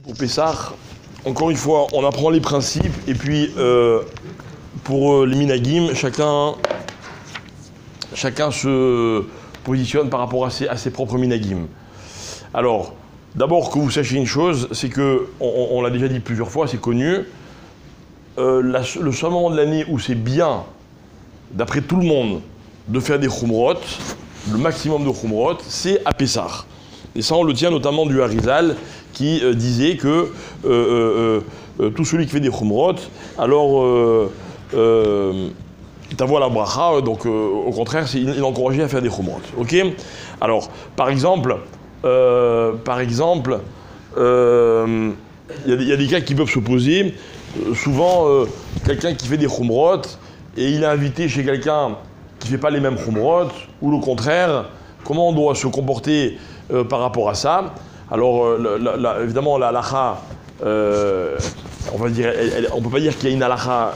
Pour Pessah, encore une fois, on apprend les principes et puis pour les minagim, chacun se positionne par rapport à ses propres minagim. Alors, d'abord que vous sachiez une chose, c'est que, on l'a déjà dit plusieurs fois, c'est connu, le seul moment de l'année où c'est bien, d'après tout le monde, de faire des chumrot, le maximum de chumrot, c'est à Pessah. Et ça, on le tient notamment du Harizal, qui disait que tout celui qui fait des chumrot, alors t'avoue la bracha, donc au contraire, il est encouragé à faire des chumrot. Ok. Alors, par exemple, il y a des cas qui peuvent se poser. Souvent, quelqu'un qui fait des chumrot et il est invité chez quelqu'un qui ne fait pas les mêmes chumrot, ou le contraire, comment on doit se comporter par rapport à ça. Alors, évidemment, la halakha, on va dire, on ne peut pas dire qu'il y a une halakha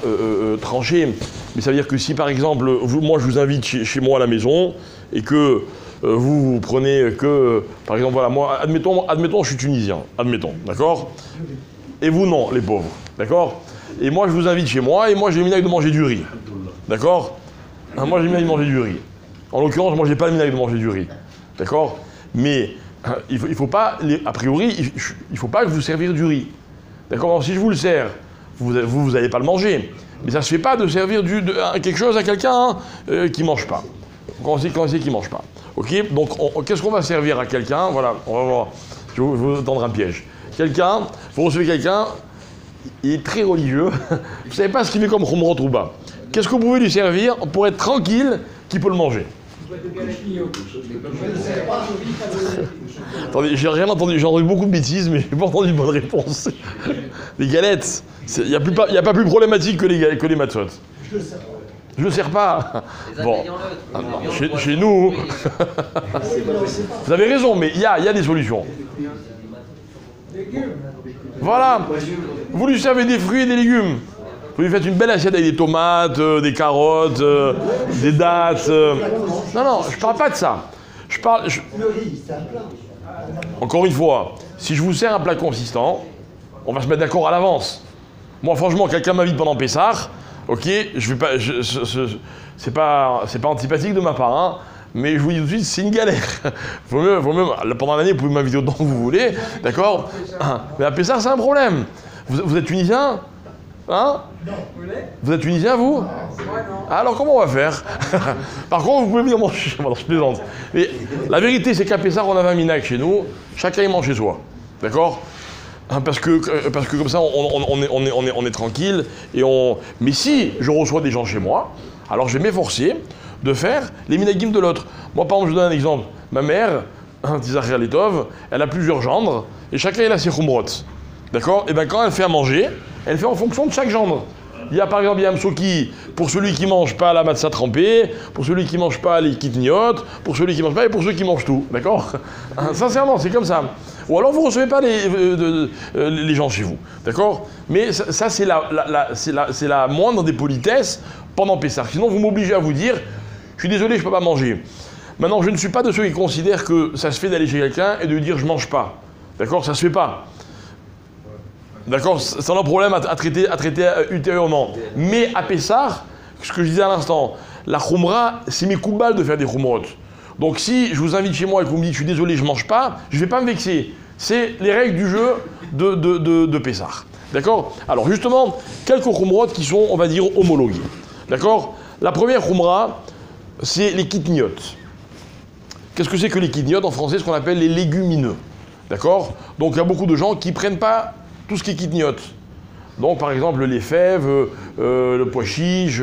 tranchée, mais ça veut dire que si, par exemple, moi, je vous invite chez moi à la maison, et que vous prenez que, par exemple, voilà, moi, admettons, je suis tunisien, admettons, d'accord? Et vous, non, les pauvres, d'accord? Et moi, je vous invite chez moi, et moi, j'ai le minhag de manger du riz, d'accord? Moi, j'ai le minhag de manger du riz. En l'occurrence, moi, j'ai pas le minhag de manger du riz, d'accord? Mais il faut pas, a priori, il faut pas que vous servir du riz. D'accord? Si je vous le sers, vous n'allez pas le manger. Mais ça ne se fait pas de servir quelque chose à quelqu'un qui ne mange pas. Quand on sait qu'il ne mange pas. Ok? Donc, qu'est-ce qu'on va servir à quelqu'un? Voilà, on va voir. Je vais vous tendre un piège. Vous recevez quelqu'un, il est très religieux. Vous ne savez pas ce qu'il met comme chumrot ou pas. Qu'est-ce que vous pouvez lui servir pour être tranquille qu'il peut le manger? Attendez, j'ai rien entendu, j'ai entendu beaucoup de bêtises, mais j'ai pas entendu une bonne réponse. Les galettes, il n'y a pas plus problématique que les matzot. Je le sers pas. Bon, chez nous, vous avez raison, mais il y a des solutions. Voilà, vous lui servez des fruits et des légumes. Vous lui faites une belle assiette avec des tomates, des carottes, des dattes. Non, je parle pas de ça. Encore une fois, si je vous sers un plat consistant, on va se mettre d'accord à l'avance. Moi, franchement, quelqu'un m'invite pendant Pessah, ok, je vais pas, c'est pas antipathique de ma part, hein, mais je vous dis tout de suite, c'est une galère. Vaut mieux, pendant l'année, vous pouvez m'inviter autant que vous voulez, d'accord? Mais à Pessah, c'est un problème. Vous êtes tunisien? Hein? Non. Vous êtes tunisien, vous? Moi, non. Alors, comment on va faire? Par contre, vous pouvez venir manger. Bon, je plaisante. Mais la vérité, c'est qu'à Pessah, on avait un minhag chez nous. Chacun, il mange chez soi. D'accord? Parce que comme ça, on est tranquille. Mais si je reçois des gens chez moi, alors je vais m'efforcer de faire les minhagim de l'autre. Moi, par exemple, je vous donne un exemple. Ma mère, Tizachia Letov, elle a plusieurs gendres, et chacun, il a ses chumrot. D'accord? Et bien, quand elle fait à manger, elle fait en fonction de chaque gendre. Il y a par exemple un msoki pour celui qui ne mange pas la matzah trempée, pour celui qui ne mange pas les kitniot, pour celui qui ne mange pas et pour ceux qui mangent tout. D'accord? Sincèrement, c'est comme ça. Ou alors vous ne recevez pas les gens chez vous. D'accord? Mais ça c'est la moindre des politesses pendant Pessah. Sinon, vous m'obligez à vous dire, je suis désolé, je ne peux pas manger. Maintenant, je ne suis pas de ceux qui considèrent que ça se fait d'aller chez quelqu'un et de lui dire je ne mange pas. D'accord? Ça ne se fait pas. D'accord, c'est un problème à traiter ultérieurement. Mais à Pessah, ce que je disais à l'instant, la chumra, c'est mes koubal de faire des chumrot. Donc si je vous invite chez moi et que vous me dites je suis désolé, je ne mange pas, je ne vais pas me vexer. C'est les règles du jeu de Pessah. D'accord? Alors justement, quelques chumrot qui sont, on va dire, homologués. D'accord? La première chumra, c'est les kitniot. Qu'est-ce que c'est que les kitniot? En français, ce qu'on appelle les légumineux. D'accord? Donc il y a beaucoup de gens qui ne prennent pas tout ce qui est kitniot. Donc, par exemple, les fèves, le pois chiche,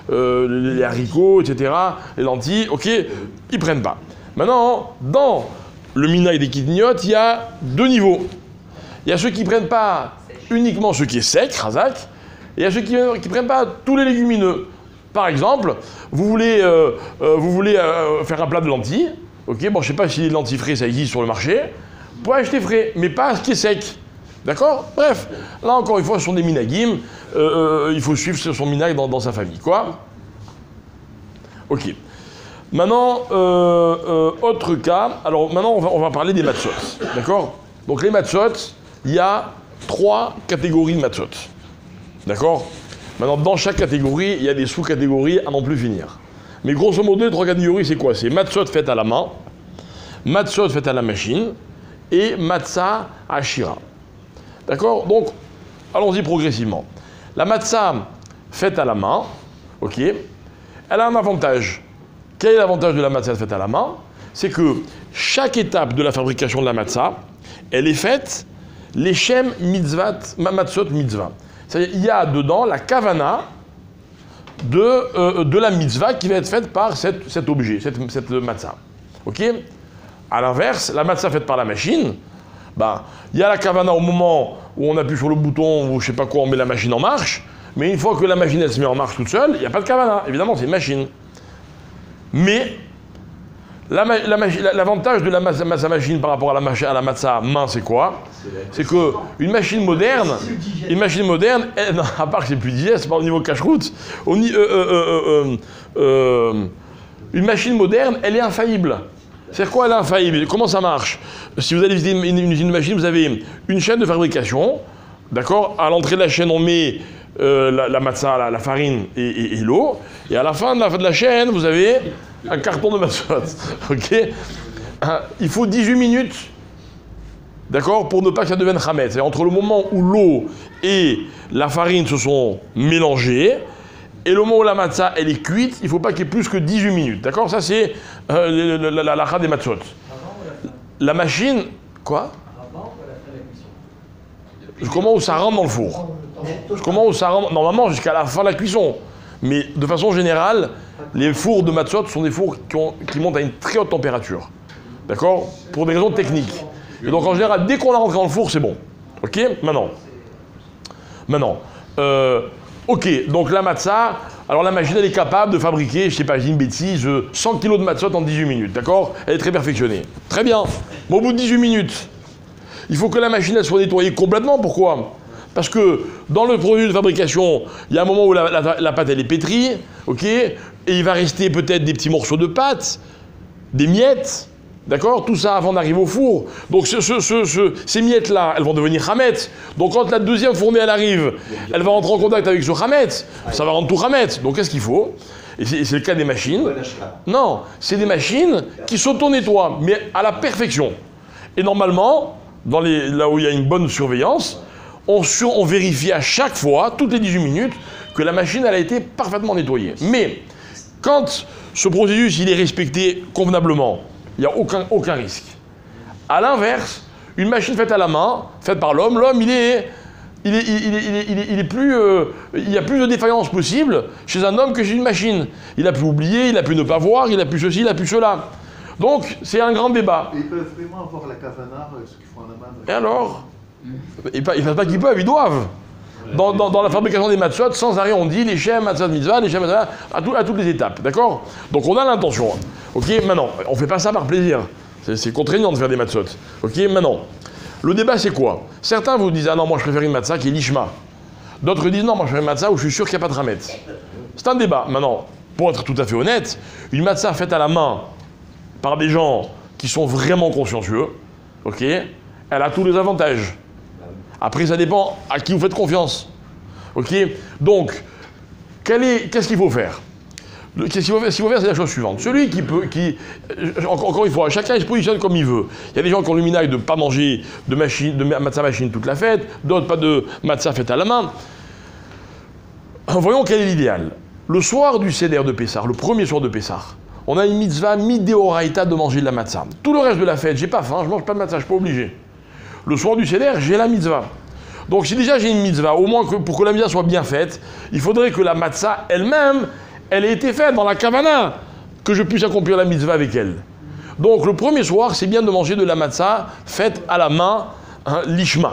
les haricots, etc., les lentilles, ok, ils ne prennent pas. Maintenant, dans le minhag des kitniot, il y a deux niveaux. Il y a ceux qui ne prennent pas uniquement ce qui est sec, razak, et il y a ceux qui ne prennent pas tous les légumineux. Par exemple, vous voulez faire un plat de lentilles, ok, bon, je ne sais pas si les lentilles frais, ça existe sur le marché, vous pouvez acheter frais, mais pas ce qui est sec. D'accord? Bref, là encore une fois, ce sont des minagim. Il faut suivre son minag dans sa famille. Quoi? Ok. Maintenant, autre cas. Alors maintenant, on va parler des matzot. D'accord? Donc les matzot, il y a 3 catégories de matzot. D'accord? Maintenant, dans chaque catégorie, il y a des sous-catégories à n'en plus finir. Mais grosso modo, les 3 catégories, c'est quoi? C'est matzot faites à la main, matzot faites à la machine et matzah ashira. D'accord? Donc, allons-y progressivement. La matzah faite à la main, ok, elle a un avantage. Quel est l'avantage de la matzah faite à la main? C'est que chaque étape de la fabrication de la matzah, elle est faite l'Echem mitzvat, matzot mitzvah. C'est-à-dire il y a dedans la kavana de la mitzvah qui va être faite par cet objet, cette matzah. Ok? À l'inverse, la matzah faite par la machine, ben, il y a la kavana au moment où on appuie sur le bouton ou je sais pas quoi, on met la machine en marche, mais une fois que la machine elle se met en marche toute seule, il n'y a pas de kavana. Évidemment, c'est une machine. Mais l'avantage de la matzah machine par rapport à la matzah main, c'est quoi? C'est que une machine moderne, non, à part que c'est plus digeste, c'est pas au niveau cache-route, une machine moderne, elle est infaillible. C'est quoi elle est infaillible? Comment ça marche? Si vous allez visiter une usine de machine, vous avez une chaîne de fabrication, d'accord? À l'entrée de la chaîne, on met la matzah, la farine et l'eau, et à la fin de la chaîne, vous avez un carton de matzot. Ok? Il faut 18 minutes, d'accord, pour ne pas que ça devienne chametz. C'est entre le moment où l'eau et la farine se sont mélangées et le moment où la matzah elle est cuite, il ne faut pas qu'il y ait plus que 18 minutes. D'accord? Ça c'est la lacha des matzot. La machine, quoi? Comment où ça rentre dans le four? Comment où ça rentre? Normalement jusqu'à la fin de la cuisson. Mais de façon générale, les fours de matzot sont des fours qui montent à une très haute température. D'accord? Pour des raisons techniques. Et donc en général, dès qu'on a rentré dans le four, c'est bon. Ok? Maintenant. Ok, donc la matzah, alors la machine elle est capable de fabriquer, je sais pas, j'ai une bêtise, 100 kg de matzot en 18 minutes. D'accord? Elle est très perfectionnée. Très bien. Mais au bout de 18 minutes, il faut que la machine elle soit nettoyée complètement. Pourquoi? Parce que dans le produit de fabrication, il y a un moment où la pâte elle est pétrie, ok, et il va rester peut-être des petits morceaux de pâte, des miettes, d'accord, tout ça avant d'arriver au four. Donc ces miettes-là, elles vont devenir chametz. Donc quand la deuxième fournée elle arrive, elle va rentrer en contact avec ce chametz, ça va rendre tout chametz. Donc qu'est-ce qu'il faut? Et c'est le cas des machines. Non, c'est des machines qui s'auto-nettoient, mais à la perfection. Et normalement, là où il y a une bonne surveillance, on vérifie à chaque fois, toutes les 18 minutes, que la machine elle a été parfaitement nettoyée. Mais quand ce processus il est respecté convenablement, il n'y a aucun risque. À l'inverse, une machine faite à la main, faite par l'homme, il y a plus de défaillances possibles chez un homme que chez une machine. Il a pu oublier, il a pu ne pas voir, il a pu ceci, il a pu cela. Donc c'est un grand débat. Et ils peuvent vraiment avoir la kavana, ceux qui font un aman. Et alors? Ils ne pas qu'ils peuvent, ils doivent. Dans la fabrication des matzot, sans arrêt, on dit les shem, matzot mitzvah, les shem, matzot, à toutes les étapes, d'accord? Donc on a l'intention. Ok, maintenant, on ne fait pas ça par plaisir. C'est contraignant de faire des matzot. Ok, maintenant, le débat c'est quoi? Certains vous disent, ah non, moi je préfère une matzah qui est lishma. D'autres disent, non, moi je préfère une matzah où je suis sûr qu'il n'y a pas de chametz. C'est un débat. Maintenant, pour être tout à fait honnête, une matzah faite à la main par des gens qui sont vraiment consciencieux, ok, elle a tous les avantages. Après, ça dépend à qui vous faites confiance. Ok? Donc, qu'est-ce qu'il faut faire? Ce qu'il faut faire, c'est la chose suivante. Celui encore une fois, chacun se positionne comme il veut. Il y a des gens qui ont le minag de ne pas manger de matzah machine toute la fête, d'autres pas de matzah faite à la main. Voyons quel est l'idéal. Le soir du Seder de Pessah, le premier soir de Pessah, on a une mitzvah midéoraïta de manger de la matzah. Tout le reste de la fête, j'ai pas faim, je mange pas de matzah, je suis pas obligé. Le soir du Seder, j'ai la mitzvah. Donc si déjà j'ai une mitzvah, au moins pour que la mitzvah soit bien faite, il faudrait que la matzah elle-même, elle ait été faite dans la kavana, que je puisse accomplir la mitzvah avec elle. Donc le premier soir, c'est bien de manger de la matzah faite à la main, hein, lishma.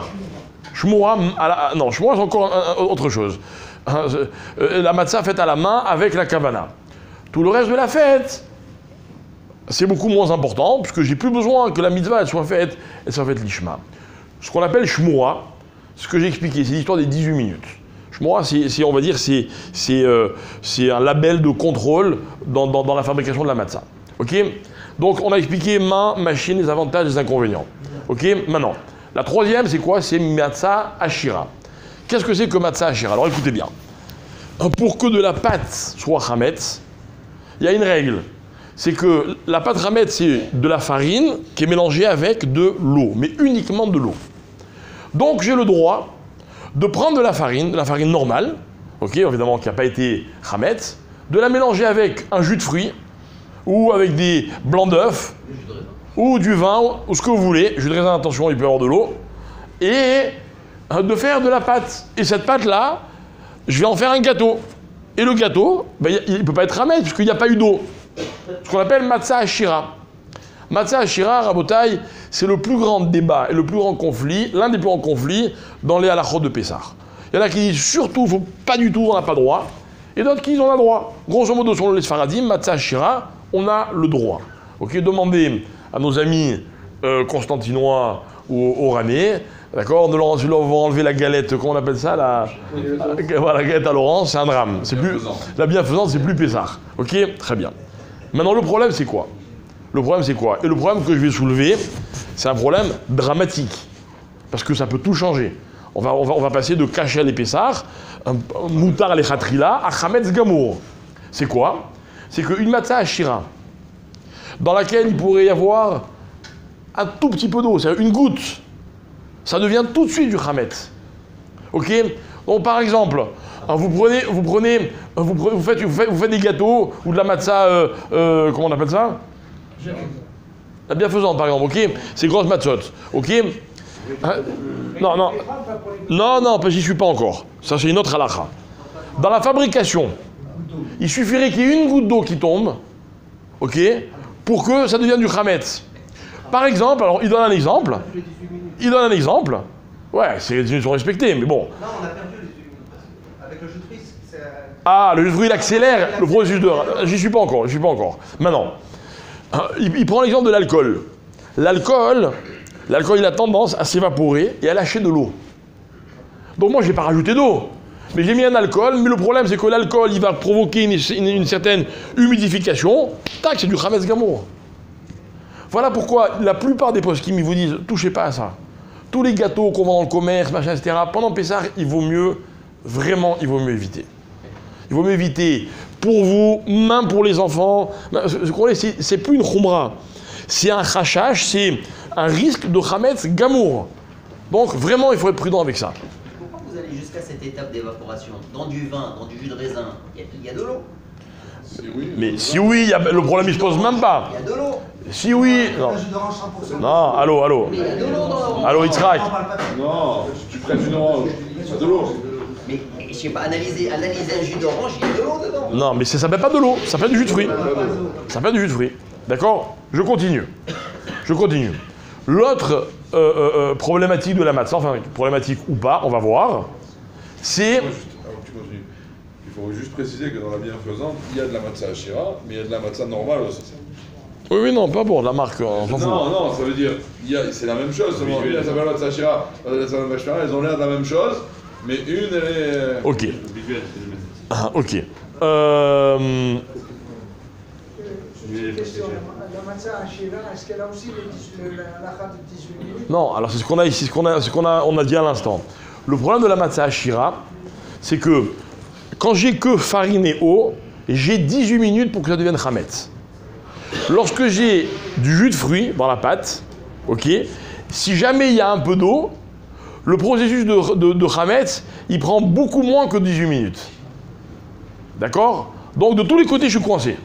Shmura, non, shmura c'est encore autre chose. La matzah faite à la main avec la kavana. Tout le reste de la fête, c'est beaucoup moins important, puisque j'ai plus besoin que la mitzvah elle soit faite lishma. Ce qu'on appelle shmura, ce que j'ai expliqué, c'est l'histoire des 18 minutes. Shmura, on va dire, c'est un label de contrôle dans la fabrication de la matzah. Ok? Donc on a expliqué main, machine, les avantages et les inconvénients. Ok? Maintenant, La troisième, c'est quoi? C'est matzah ashira. Qu'est-ce que c'est que matzah ashira? Alors écoutez bien. Pour que de la pâte soit chametz, il y a une règle. C'est que la pâte chametz, c'est de la farine qui est mélangée avec de l'eau, mais uniquement de l'eau. Donc j'ai le droit de prendre de la farine normale, ok, évidemment qui n'a pas été chametz, de la mélanger avec un jus de fruits, ou avec des blancs d'œufs, ou du vin, ou ce que vous voulez, jus de raisin, attention, il peut y avoir de l'eau, et de faire de la pâte. Et cette pâte-là, je vais en faire un gâteau. Et le gâteau, ben, il ne peut pas être chametz, puisqu'il n'y a pas eu d'eau. Ce qu'on appelle matzah ashira. Matzah ashira, Rabotai, c'est le plus grand débat et le plus grand conflit, l'un des plus grands conflits dans les halachot de Pessah. Il y en a qui disent surtout, faut pas du tout, on n'a pas droit. Et d'autres qui disent on a droit. Grosso modo, selon les Sfaradim, matzah ashira, on a le droit. Ok, demandez à nos amis constantinois ou oranais, d'accord, de leur enlever la galette, comment on appelle ça, la galette à Laurence, c'est un drame. C'est plus, la bienfaisance, c'est plus Pessah. Ok, très bien. Maintenant, le problème, c'est quoi? Le problème, c'est quoi? Et le problème que je vais soulever, c'est un problème dramatique. Parce que ça peut tout changer. On va passer de Kachel et Pessah, Moutar les Khatrila, à Chametz Gamour. C'est quoi? C'est qu'une matzah ashira, dans laquelle il pourrait y avoir un tout petit peu d'eau, c'est-à-dire une goutte, ça devient tout de suite du chametz. Ok? Donc par exemple, vous faites des gâteaux ou de la matzah, comment on appelle ça? La bienfaisante par exemple, ok? C'est grosse matzot, ok? Non, j'y suis pas encore. Ça c'est une autre halakha. Dans la fabrication, il suffirait qu'il y ait une goutte d'eau qui tombe, ok? Pour que ça devienne du chametz. Par exemple, alors il donne un exemple. Ouais, ils sont respectés, mais bon. Non, on a perdu les 18 minutes. Avec le jus de fruits, c'est... Ah, le jus de fruits, il accélère le processus de... J'y suis pas encore. Maintenant, il prend l'exemple de l'alcool. L'alcool, il a tendance à s'évaporer et à lâcher de l'eau. Donc moi, je n'ai pas rajouté d'eau. Mais j'ai mis un alcool, mais le problème, c'est que l'alcool, il va provoquer une certaine humidification. Tac, c'est du chametz gamour. Voilà pourquoi la plupart des poskim, ils vous disent, touchez pas à ça. Tous les gâteaux qu'on vend dans le commerce, machin, etc., pendant Pessah, il vaut mieux éviter. Il vaut mieux éviter pour vous, même pour les enfants. C'est plus une khumra. C'est un khashash, c'est un risque de chametz gamour. Donc vraiment, il faut être prudent avec ça. Pourquoi vous allez jusqu'à cette étape d'évaporation? Dans du vin, dans du jus de raisin, il y a de l'eau. Mais si oui, le problème il se pose même pas. Il y a de l'eau. Si oui, non. Non, allô. Mais il y a de l'eau dans l'orange. Allô, Yitzhak. Non, tu prêtes une orange, c'est de l'eau. Mais je sais pas, analyser un jus d'orange, il y a de l'eau dedans. Non, mais ça s'appelle pas de l'eau, ça s'appelle du jus de fruits. Ça s'appelle du jus de fruits. D'accord? Je continue. L'autre problématique de la matzah, enfin problématique ou pas, on va voir, c'est... Avant que tu continues, il faut juste préciser que dans la bienfaisante, il y a de la matzah ashira, mais il y a de la matzah normale aussi. Oui, non, pas bon, la marque, on s'en fout. Non, ça veut dire, c'est la même chose, seulement une, elle s'appelle matzah ashira, elles ont l'air de la même chose, mais une, elle est... Ok. Ok. Une question, la matzah ashira, est-ce qu'elle a aussi la halakha de 18 minutes? Non, alors c'est ce qu'on a ici, on a dit à l'instant. Le problème de la matzah ashira, c'est que quand j'ai que farine et eau, j'ai 18 minutes pour que ça devienne chametz. Lorsque j'ai du jus de fruits dans la pâte, ok, si jamais il y a un peu d'eau, le processus de chametz, il prend beaucoup moins que 18 minutes. D'accord? Donc de tous les côtés, je suis coincé.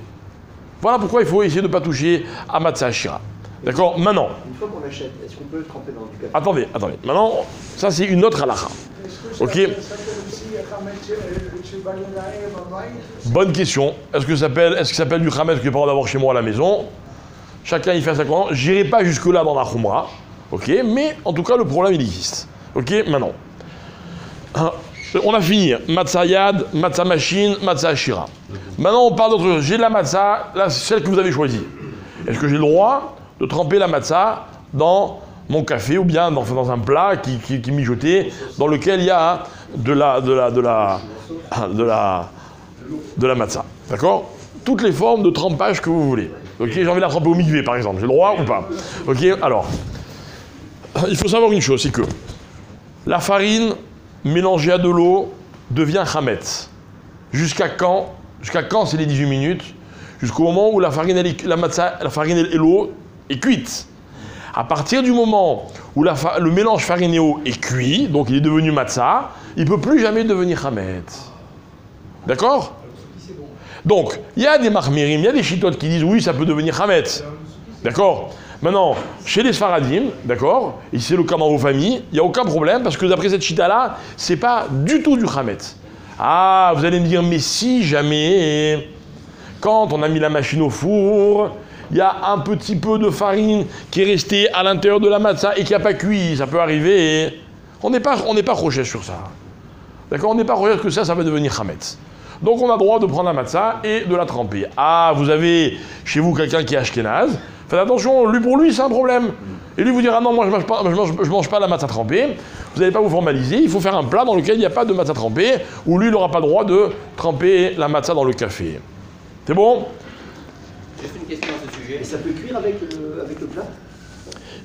Voilà pourquoi il faut essayer de ne pas toucher à matzah ashira. D'accord? Maintenant. Une fois qu'on achète, est-ce qu'on peut tremper dans du café? Attendez. Maintenant, ça c'est une autre halakha. Ok? Bonne question. Est-ce que ça s'appelle du chametz que j'ai pas le droit d'avoir chez moi à la maison? Chacun y fait sa commande. J'irai pas jusque-là dans la khumra. Ok? Mais en tout cas, le problème il existe. Ok? Maintenant. On a fini. Matzah yad, matzah machine, matzah ashira. Maintenant, on parle d'autre chose. J'ai de la matzah, là, c'est celle que vous avez choisie. Est-ce que j'ai le droit de tremper la matzah dans mon café ou bien dans un plat qui est mijoté, dans lequel il y a de la matzah. D'accord? Toutes les formes de trempage que vous voulez. Ok? J'ai envie de la tremper au mikvé, par exemple. J'ai le droit ou pas? Ok? Alors, il faut savoir une chose, c'est que la farine mélangée à de l'eau devient chametz. Jusqu'à quand? Jusqu'à quand c'est les 18 minutes? Jusqu'au moment où la farine et l'eau est cuite. À partir du moment où le mélange farine et eau est cuit, donc il est devenu matzah, il ne peut plus jamais devenir chametz. D'accord? Donc, il y a des marmirim, il y a des chitotes qui disent oui, ça peut devenir chametz. D'accord? Maintenant, chez les Sfaradim, d'accord, et c'est le cas dans vos familles, il n'y a aucun problème parce que d'après cette chita-là, c'est pas du tout du chametz. Ah, vous allez me dire, mais si jamais, quand on a mis la machine au four, il y a un petit peu de farine qui est restée à l'intérieur de la matzah et qui n'a pas cuit, ça peut arriver. On n'est pas roché sur ça. D'accord? On n'est pas roché que ça va devenir chametz. Donc on a le droit de prendre la matzah et de la tremper. Ah, vous avez chez vous quelqu'un qui est ashkénaze, faites attention, pour lui c'est un problème. Et lui vous dira non, moi je mange pas la matzah trempée, vous n'allez pas vous formaliser, il faut faire un plat dans lequel il n'y a pas de matzah trempée, où lui il n'aura pas le droit de tremper la matzah dans le café. C'est bon? Juste une question à ce sujet. Et ça peut cuire avec le plat?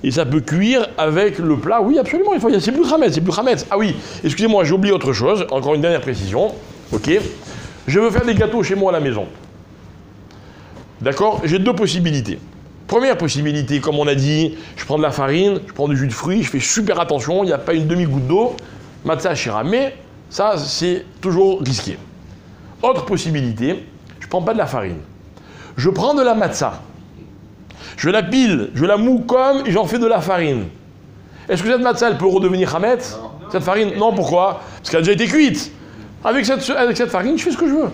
Et ça peut cuire avec le plat, oui absolument, c'est plus chametz, Ah oui, excusez-moi, j'ai oublié autre chose, encore une dernière précision, ok? Je veux faire des gâteaux chez moi à la maison. D'accord? J'ai deux possibilités. Première possibilité, comme on a dit, je prends de la farine, je prends du jus de fruits, je fais super attention, il n'y a pas une demi-goutte d'eau, matzah shira. Mais ça, c'est toujours risqué. Autre possibilité, je ne prends pas de la farine. Je prends de la matzah. Je la pile, je la moue comme et j'en fais de la farine. Est-ce que cette matzah, elle peut redevenir chametz? Cette farine? Non, pourquoi? Parce qu'elle a déjà été cuite. Avec cette farine, je fais ce que je veux.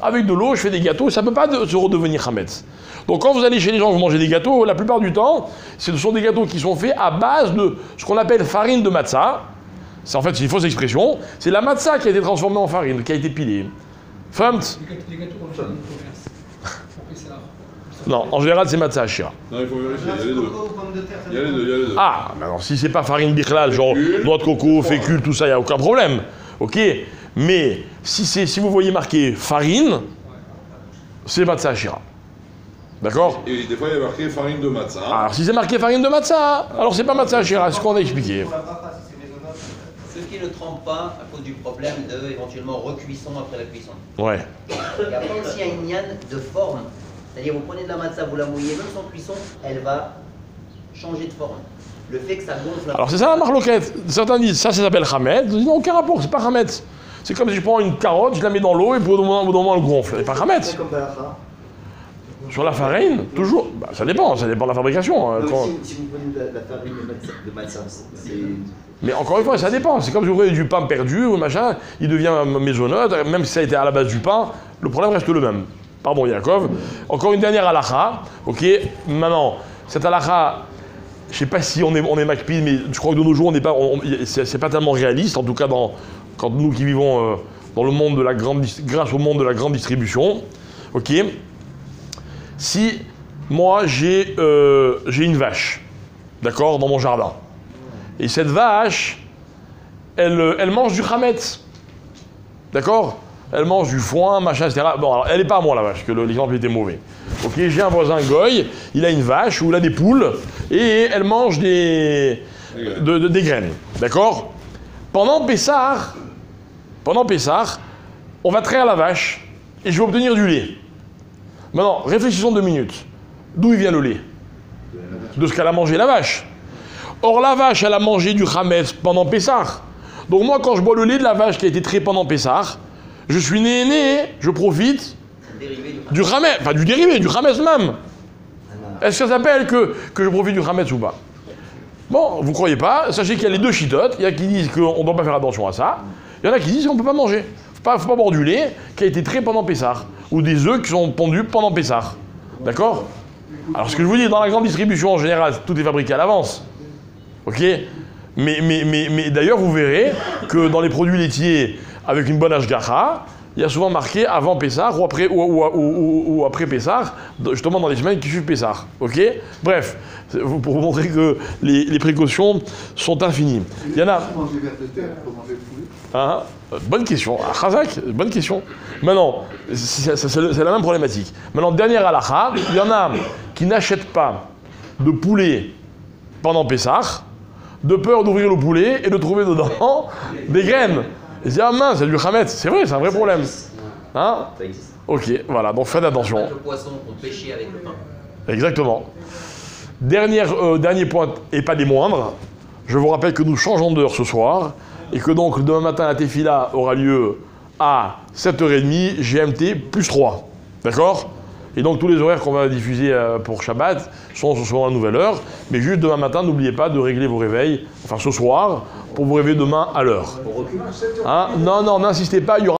Avec de l'eau, je fais des gâteaux, ça ne peut pas se redevenir chametz. Donc quand vous allez chez les gens, vous mangez des gâteaux, la plupart du temps, ce sont des gâteaux qui sont faits à base de ce qu'on appelle farine de matzah. En fait, c'est une fausse expression. C'est la matzah qui a été transformée en farine, qui a été pilée. Famt? Les gâteaux qu'on achète dans le commerce. Non, en général, c'est matzah shira. Non, il faut vérifier, il y a les deux. Il y a les deux. Ah, alors si c'est pas farine bichlal, genre noix de coco, fécule, tout ça, il n'y a aucun problème. Ok? Mais si vous voyez marqué farine, c'est matzah shira. D'accord? Et des fois, il y a marqué farine de matzah. Alors si c'est marqué farine de matzah, alors c'est pas matzah shira, c'est ce qu'on a expliqué. Ceux qui ne trempent pas à cause du problème de éventuellement recuisson après la cuisson. Ouais. Il n'y a pas aussi un inyan de forme. C'est-à-dire vous prenez de la matzah, vous la mouillez, même sans cuisson, elle va changer de forme. Le fait que ça gonfle... Alors c'est ça la marloquette. Certains disent ça s'appelle chametz. Ils disent non, aucun rapport, c'est pas chametz. C'est comme si je prends une carotte, je la mets dans l'eau et pour le moment elle gonfle. C'est pas chametz. Sur la farine, toujours. Bah, ça dépend de la fabrication. Donc, si vous prenez la farine de matzah, c'est... Mais encore une fois, ça dépend. C'est comme si vous prenez du pain perdu ou machin, il devient maisonneux, même si ça a été à la base du pain, le problème reste le même. Pardon, Yaakov. Encore une dernière halakha. Ok, maintenant, cette halakha, je ne sais pas si on est makpid, mais je crois que de nos jours, c'est pas tellement réaliste, en tout cas quand nous qui vivons dans le monde de grâce au monde de la grande distribution. Ok. Si moi j'ai une vache, d'accord, dans mon jardin, et cette vache, elle mange du chametz, d'accord? Elle mange du foin, machin, etc. Bon, alors elle n'est pas à moi la vache, que l'exemple était mauvais. Ok, j'ai un voisin goy, il a une vache ou il a des poules, et elle mange des graines, d'accord? Pendant Pessah, on va traire la vache, et je vais obtenir du lait. Maintenant, réfléchissons 2 minutes. D'où il vient le lait? De ce qu'elle a mangé la vache. Or, la vache, elle a mangé du chametz pendant Pessah. Donc moi, quand je bois le lait de la vache qui a été traité pendant Pessah, je suis né, je profite du chametz, enfin du dérivé, du chametz même. Est-ce que ça s'appelle que je profite du chametz ou pas? Bon, vous croyez pas, sachez qu'il y a les deux chitotes. Il y a qui disent qu'on ne doit pas faire attention à ça. Il y en a qui disent qu'on ne peut pas manger. Il ne faut pas boire du lait qui a été traité pendant Pessah. Ou des œufs qui sont pondus pendant Pessah. D'accord? Alors ce que je vous dis, dans la grande distribution en général, tout est fabriqué à l'avance. Ok? Mais d'ailleurs, vous verrez que dans les produits laitiers avec une bonne hashgacha, il y a souvent marqué avant Pessah ou après Pessah, justement dans les semaines qui suivent Pessah. Ok? Bref, pour vous montrer que les précautions sont infinies. Il y en a... Ah, bonne question. Ah, Khazak, bonne question. Maintenant, c'est la même problématique. Maintenant, dernière halakha, il y en a qui n'achètent pas de poulet pendant Pessah. de peur d'ouvrir le poulet et de trouver dedans des graines. Et se dire, ah mince, c'est du Hametz. C'est vrai, c'est un vrai problème. Hein? Ça existe. Ok, voilà, donc faites attention. Le poisson qu'on pêchait avec le pain. Exactement. Dernier point, et pas des moindres, je vous rappelle que nous changeons d'heure ce soir, et que donc demain matin la Tefila aura lieu à 7h30, GMT plus 3. D'accord? Et donc tous les horaires qu'on va diffuser pour Shabbat sont à la nouvelle heure, mais juste demain matin, n'oubliez pas de régler vos réveils, enfin ce soir, pour vous réveiller demain à l'heure. On recule. Hein? Non, n'insistez pas, il y aura